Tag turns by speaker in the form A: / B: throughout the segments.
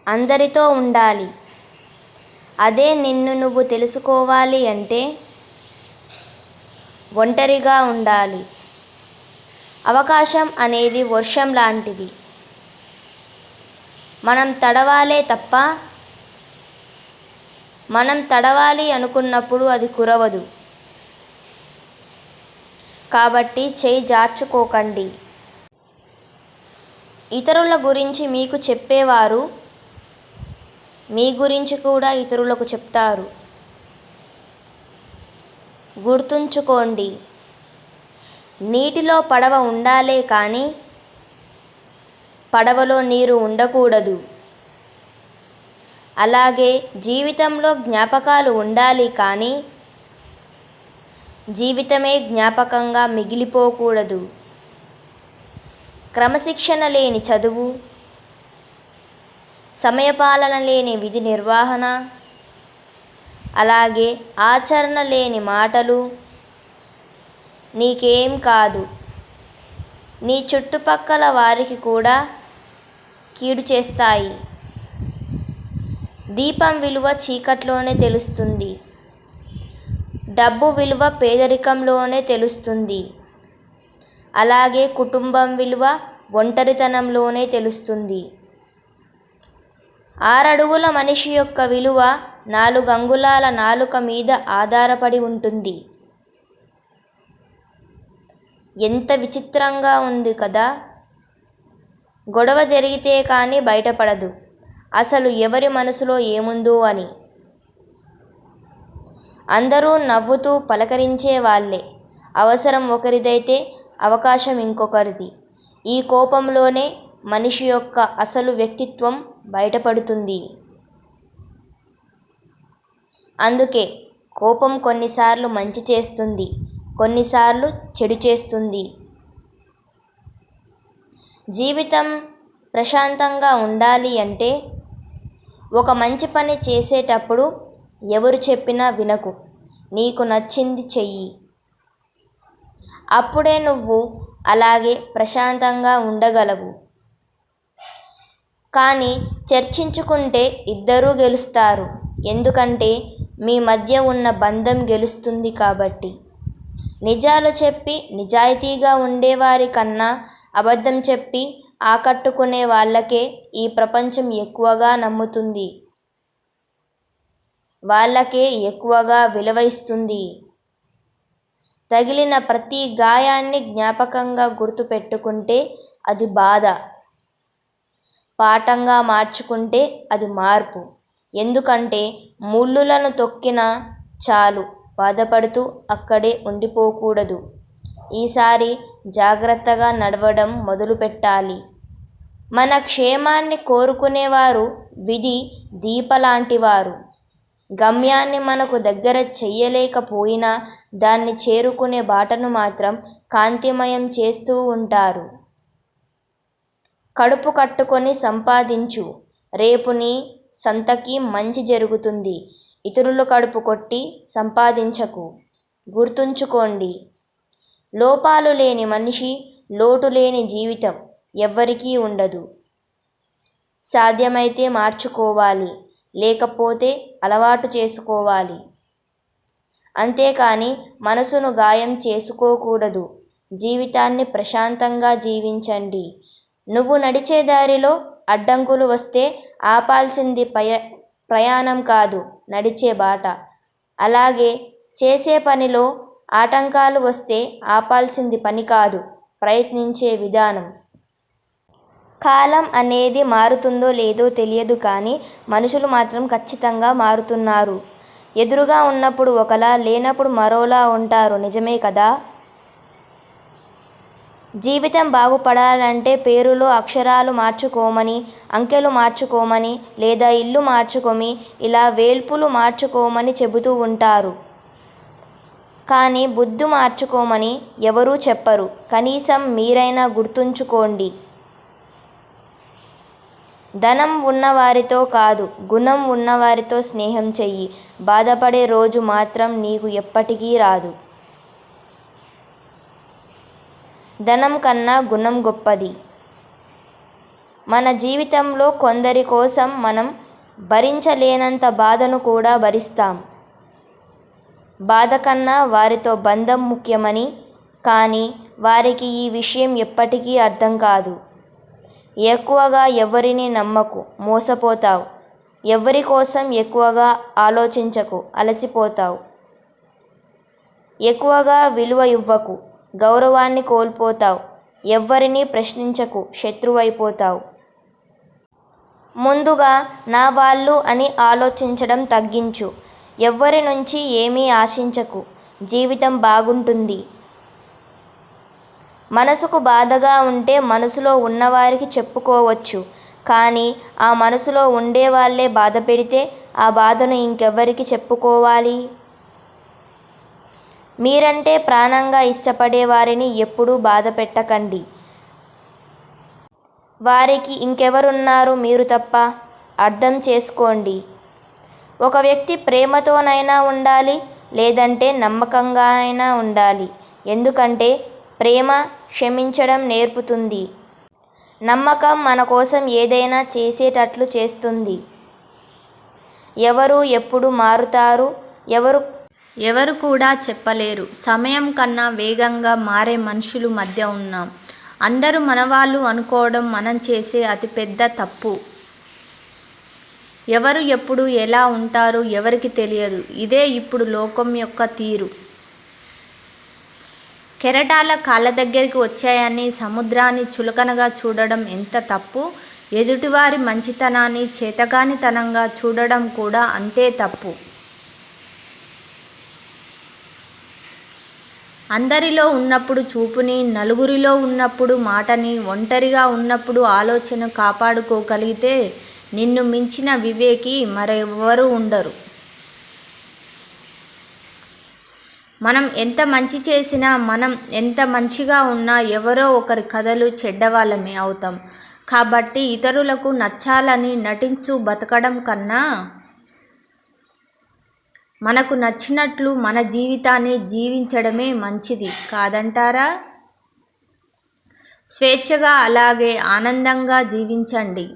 A: అందరితో ఉండాలి. అదే నిన్ను నువ్వు తెలుసుకోవాలి అంటే ఒంటరిగా ఉండాలి. అవకాశం అనేది వర్షం లాంటిది. మనం తడవాలి అనుకున్నప్పుడు అది కురవదు. కాబట్టి చేయి జార్చుకోకండి. ఇతరుల గురించి మీకు చెప్పేవారు మీ గురించి కూడా ఇతరులకు చెప్తారు. గుర్తుంచుకోండి, నీటిలో పడవ ఉండాలే కానీ పడవలో నీరు ఉండకూడదు. అలాగే జీవితంలో జ్ఞాపకాలు ఉండాలి కానీ జీవితమే జ్ఞాపకంగా మిగిలిపోకూడదు. క్రమశిక్షణ లేని చదువు, సమయపాలన లేని విధి నిర్వహణ, అలాగే ఆచరణ లేని మాటలు నీకేం కాదు, నీ చుట్టుపక్కల వారికి కూడా కీడు చేస్తాయి. దీపం విలువ చీకట్లోనే తెలుస్తుంది. డబ్బు విలువ పేదరికంలోనే తెలుస్తుంది. అలాగే కుటుంబం విలువ ఒంటరితనంలోనే తెలుస్తుంది. 6 అడుగుల మనిషి యొక్క విలువ 4 అంగుళాల నాలుక మీద ఆధారపడి ఉంటుంది. ఎంత విచిత్రంగా ఉంది కదా. గొడవ జరిగితే కానీ బయటపడదు అసలు ఎవరి మనసులో ఏముందో అని. అందరూ నవ్వుతూ పలకరించే వాళ్ళే. అవసరం ఒకరిదైతే అవకాశం ఇంకొకరిది. ఈ కోపంలోనే మనిషి యొక్క అసలు వ్యక్తిత్వం బయటపడుతుంది. అందుకే కోపం కొన్నిసార్లు మంచి చేస్తుంది, కొన్నిసార్లు చెడు చేస్తుంది. జీవితం ప్రశాంతంగా ఉండాలి అంటే ఒక మంచి పని చేసేటప్పుడు ఎవరు చెప్పినా వినకు, నీకు నచ్చింది చెయ్యి. అప్పుడే నువ్వు అలాగే ప్రశాంతంగా ఉండగలవు. కానీ చర్చించుకుంటే ఇద్దరూ గెలుస్తారు. ఎందుకంటే మీ మధ్య ఉన్న బంధం గెలుస్తుంది కాబట్టి. నిజాలు చెప్పి నిజాయితీగా ఉండేవారి కన్నా అబద్ధం చెప్పి ఆకట్టుకునే వాళ్ళకే ఈ ప్రపంచం ఎక్కువగా నమ్ముతుంది, వాళ్ళకే ఎక్కువగా విలువ ఇస్తుంది. తగిలిన ప్రతి గాయాన్ని జ్ఞాపకంగా గుర్తుపెట్టుకుంటే అది బాధ, పాఠంగా మార్చుకుంటే అది మార్పు. ఎందుకంటే ముళ్ళులను తొక్కినా చాలు, బాధపడుతూ అక్కడే ఉండిపోకూడదు. ఈసారి జాగ్రత్తగా నడవడం మొదలుపెట్టాలి. మన క్షేమాన్ని కోరుకునేవారు విధి దీపలాంటివారు. గమ్యాన్ని మనకు దగ్గర చెయ్యలేకపోయినా దాన్ని చేరుకునే బాటను మాత్రం కాంతిమయం చేస్తూ ఉంటారు. కడుపు కట్టుకొని సంపాదించు, రేపు నీ సంతకి మంచి జరుగుతుంది. ఇతరుల కడుపు కొట్టి సంపాదించకు. గుర్తుంచుకోండి, లోపాలు లేని మనిషి, లోటు లేని జీవితం ఎవ్వరికీ ఉండదు. సాధ్యమైతే మార్చుకోవాలి, లేకపోతే అలవాటు చేసుకోవాలి. అంతేకాని మనసును గాయం చేసుకోకూడదు. జీవితాన్ని ప్రశాంతంగా జీవించండి. నువ్వు నడిచే దారిలో అడ్డంకులు వస్తే ఆపాల్సింది ప్రయాణం కాదు, నడిచే బాట. అలాగే చేసే పనిలో ఆటంకాలు వస్తే ఆపాల్సింది పని కాదు, ప్రయత్నించే విధానం. కాలం అనేది మారుతుందో లేదో తెలియదు కానీ మనుషులు మాత్రం ఖచ్చితంగా మారుతున్నారు. ఎదురుగా ఉన్నప్పుడు ఒకలా, లేనప్పుడు మరోలా ఉంటారు. నిజమే కదా. జీవితం బాగుపడాలంటే పేరులో అక్షరాలు మార్చుకోమని, అంకెలు మార్చుకోమని, లేదా ఇల్లు మార్చుకోమి, ఇలా వేల్పులు మార్చుకోమని చెబుతూ ఉంటారు. కానీ బుద్ధి మార్చుకోమని ఎవరూ చెప్పరు. కనీసం మీరైనా గుర్తుంచుకోండి. ధనం ఉన్నవారితో కాదు, గుణం ఉన్నవారితో స్నేహం చెయ్యి. బాధపడే రోజు మాత్రం నీకు ఎప్పటికీ రాదు. ధనం కన్నా గుణం గొప్పది. మన జీవితంలో కొందరి కోసం మనం భరించలేనంత బాధను కూడా భరిస్తాం. బాధ కన్నా వారితో బంధం ముఖ్యమని. కానీ వారికి ఈ విషయం ఎప్పటికీ అర్థం కాదు. ఎక్కువగా ఎవరిని నమ్మకు, మోసపోతావు. ఎవరి కోసం ఎక్కువగా ఆలోచించకు, అలసిపోతావు. ఎక్కువగా విలువ ఇవ్వకు, గౌరవాన్ని కోల్పోతావు. ఎవ్వరినీ ప్రశ్నించకు, శత్రువైపోతావు. ముందుగా నా వాళ్ళు అని ఆలోచించడం తగ్గించు. ఎవ్వరి నుంచి ఏమీ ఆశించకు. జీవితం బాగుంటుంది. మనసుకు బాధగా ఉంటే మనసులో ఉన్నవారికి చెప్పుకోవచ్చు. కానీ ఆ మనసులో ఉండేవాళ్ళే బాధ పెడితే ఆ బాధను ఇంకెవరికి చెప్పుకోవాలి? మీరంటే ప్రాణంగా ఇష్టపడే వారిని ఎప్పుడూ బాధ పెట్టకండి. వారికి ఇంకెవరున్నారు మీరు తప్ప? అర్థం చేసుకోండి. ఒక వ్యక్తి ప్రేమతోనైనా ఉండాలి, లేదంటే నమ్మకంగా అయినా ఉండాలి. ఎందుకంటే ప్రేమ క్షమించడం నేర్పుతుంది. నమ్మకం మన కోసం ఏదైనా చేసేటట్లు చేస్తుంది. ఎవరు ఎప్పుడు మారుతారు ఎవరు కూడా చెప్పలేరు. సమయం కన్నా వేగంగా మారే మనుషులు మధ్య ఉన్నాం. అందరూ మనవాళ్ళు అనుకోవడం మనం చేసే అతిపెద్ద తప్పు. ఎవరు ఎప్పుడు ఎలా ఉంటారో ఎవరికి తెలియదు. ఇదే ఇప్పుడు లోకం యొక్క తీరు. కెరటాల కాళ్ళ దగ్గరికి వచ్చాయని సముద్రాన్ని చులకనగా చూడడం ఎంత తప్పు. ఎదుటివారి మంచితనాన్ని చేతగానితనంగా చూడడం కూడా అంతే తప్పు. అందరిలో ఉన్నప్పుడు చూపుని, నలుగురిలో ఉన్నప్పుడు మాటని, ఒంటరిగా ఉన్నప్పుడు ఆలోచన కాపాడుకోగలిగితే నిన్ను మించిన వివేకి మరెవ్వరూ ఉండరు. మనం ఎంత మంచి చేసినా, మనం ఎంత మంచిగా ఉన్నా ఎవరో ఒకరి కథలు చెడ్డవాళ్ళమే అవుతాం. కాబట్టి ఇతరులకు నచ్చాలని నటిస్తూ బతకడం కన్నా మనకు నచ్చినట్లు మన జీవితాన్ని జీవించడమే మంచిది కాదంటారా? స్వేచ్ఛగా అలాగే ఆనందంగా జీవించండి.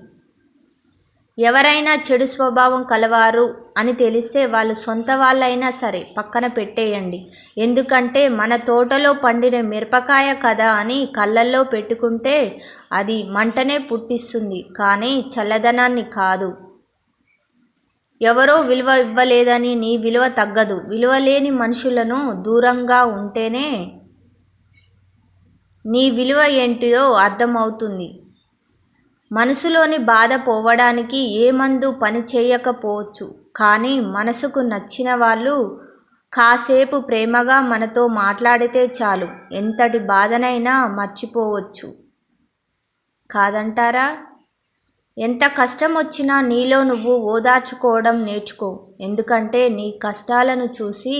A: ఎవరైనా చెడు స్వభావం కలవారు అని తెలిస్తే వాళ్ళు సొంత వాళ్ళైనా సరే పక్కన పెట్టేయండి. ఎందుకంటే మన తోటలో పండిన మిరపకాయ కదా అని కళ్ళల్లో పెట్టుకుంటే అది మంటనే పుట్టిస్తుంది, కానీ చల్లదనాన్ని కాదు. ఎవరో విలువ ఇవ్వలేదని నీ విలువ తగ్గదు. విలువలేని మనుషులను దూరంగా ఉంటేనే నీ విలువ ఏంటిదో అర్థమవుతుంది. మనసులోని బాధ పోవడానికి ఏ మందు పని చేయకపోవచ్చు, కానీ మనసుకు నచ్చిన వాళ్ళు కాసేపు ప్రేమగా మనతో మాట్లాడితే చాలు, ఎంతటి బాధనైనా మర్చిపోవచ్చు కాదంటారా? ఎంత కష్టం వచ్చినా నీలో నువ్వు ఓదార్చుకోవడం నేర్చుకో. ఎందుకంటే నీ కష్టాలను చూసి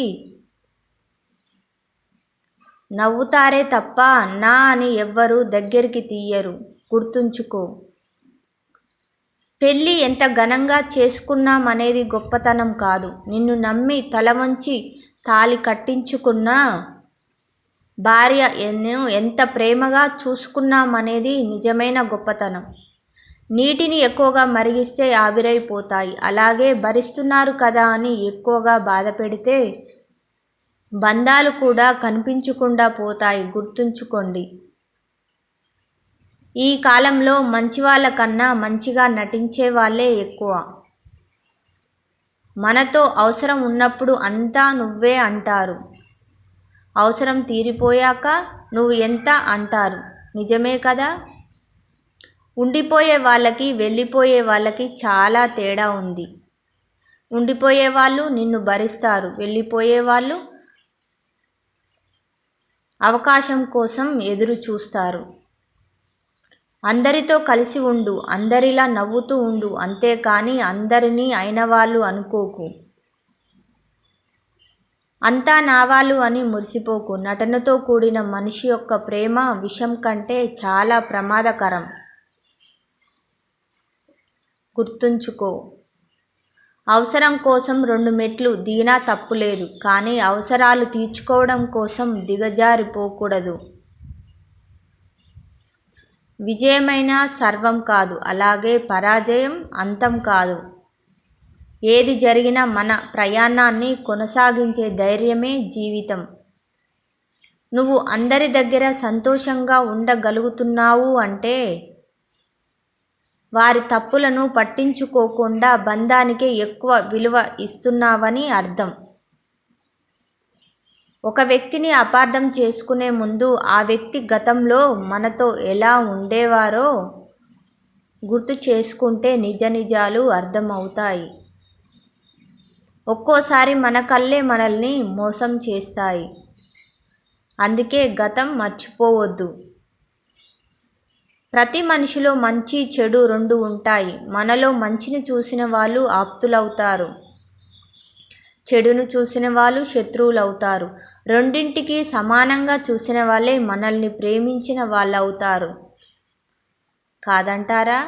A: నవ్వుతారే తప్ప నా అని ఎవ్వరూ దగ్గరికి తీయరు. గుర్తుంచుకో. పెళ్ళి ఎంత ఘనంగా చేసుకున్నామనేది గొప్పతనం కాదు. నిన్ను నమ్మి తల వంచి తాళి కట్టించుకున్న భార్య ఎంత ప్రేమగా చూసుకున్నామనేది నిజమైన గొప్పతనం. నీటిని ఎక్కువగా మరిగిస్తే ఆవిరైపోతాయి. అలాగే భరిస్తున్నారు కదా అని ఎక్కువగా బాధ పెడితే బంధాలు కూడా కనిపించకుండా పోతాయి. గుర్తుంచుకోండి. ఈ కాలంలో మంచివాళ్ళ కన్నా మంచిగా నటించే వాళ్ళే ఎక్కువ. మనతో అవసరం ఉన్నప్పుడు అంతా నువ్వే అంటారు. అవసరం తీరిపోయాక నువ్వు ఎంత అంటారు. నిజమే కదా? ఉండిపోయే వాళ్ళకి వెళ్ళిపోయే వాళ్ళకి చాలా తేడా ఉంది. ఉండిపోయే వాళ్ళు నిన్ను భరిస్తారు. వెళ్ళిపోయే వాళ్ళు అవకాశం కోసం ఎదురు చూస్తారు. అందరితో కలిసి ఉండు, అందరిలా నవ్వుతూ ఉండు, అంతేకాని అందరినీ అయినవాళ్ళు అనుకోకు. అంతా నావాళ్ళు అని మురిసిపోకు. నటనతో కూడిన మనిషి యొక్క ప్రేమ విషం కంటే చాలా ప్రమాదకరం. గుర్తుంచుకో. అవసరం కోసం 2 మెట్లు దిగినా తప్పులేదు, కానీ అవసరాలు తీర్చుకోవడం కోసం దిగజారిపోకూడదు. విజయమైనా సర్వం కాదు, అలాగే పరాజయం అంతం కాదు. ఏది జరిగినా మన ప్రయాణాన్ని కొనసాగించే ధైర్యమే జీవితం. నువ్వు అందరి దగ్గర సంతోషంగా ఉండగలుగుతున్నావు అంటే వారి తప్పులను పట్టించుకోకుండా బంధానికే ఎక్కువ విలువ ఇస్తున్నావని అర్థం. ఒక వ్యక్తిని అపార్థం చేసుకునే ముందు ఆ వ్యక్తి గతంలో మనతో ఎలా ఉండేవారో గుర్తు చేసుకుంటే నిజాలు అర్థమవుతాయి. ఒక్కోసారి మన కళ్ళే మనల్ని మోసం చేస్తాయి. అందుకే గతం మర్చిపోవద్దు. ప్రతి మనిషిలో మంచి చెడు రెండు ఉంటాయి. మనలో మంచిని చూసిన వాళ్ళు ఆప్తులవుతారు, చెడును చూసిన వాళ్ళు శత్రువులవుతారు. రెండింటికి సమానంగా చూసిన వాళ్ళే మనల్ని ప్రేమించిన వాళ్ళవుతారు. కాదంటారా?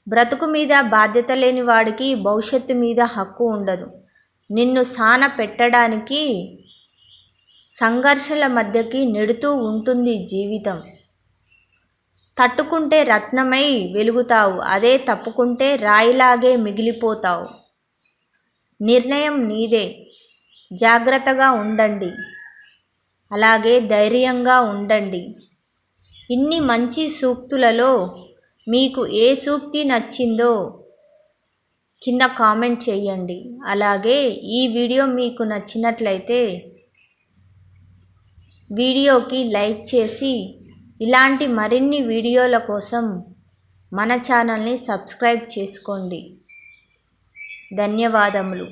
A: బ్రతుకు మీద బాధ్యత లేని వాడికి భవిష్యత్తు మీద హక్కు ఉండదు. నిన్ను సాన పెట్టడానికి సంఘర్షణల మధ్యకి నెడుతూ ఉంటుంది జీవితం. తట్టుకుంటే రత్నమై వెలుగుతావు, అదే తప్పుకుంటే రాయిలాగే మిగిలిపోతావు. నిర్ణయం నీదే. జాగ్రత్తగా ఉండండి, అలాగే ధైర్యంగా ఉండండి. ఇన్ని మంచి సూక్తులలో మీకు ఏ సూక్తి నచ్చిందో కింద కామెంట్ చేయండి. అలాగే ఈ వీడియో మీకు నచ్చినట్లయితే వీడియోకి లైక్ చేసి ఇలాంటి మరిన్ని వీడియోల కోసం మన ఛానల్ని సబ్స్క్రైబ్ చేసుకోండి. ధన్యవాదములు.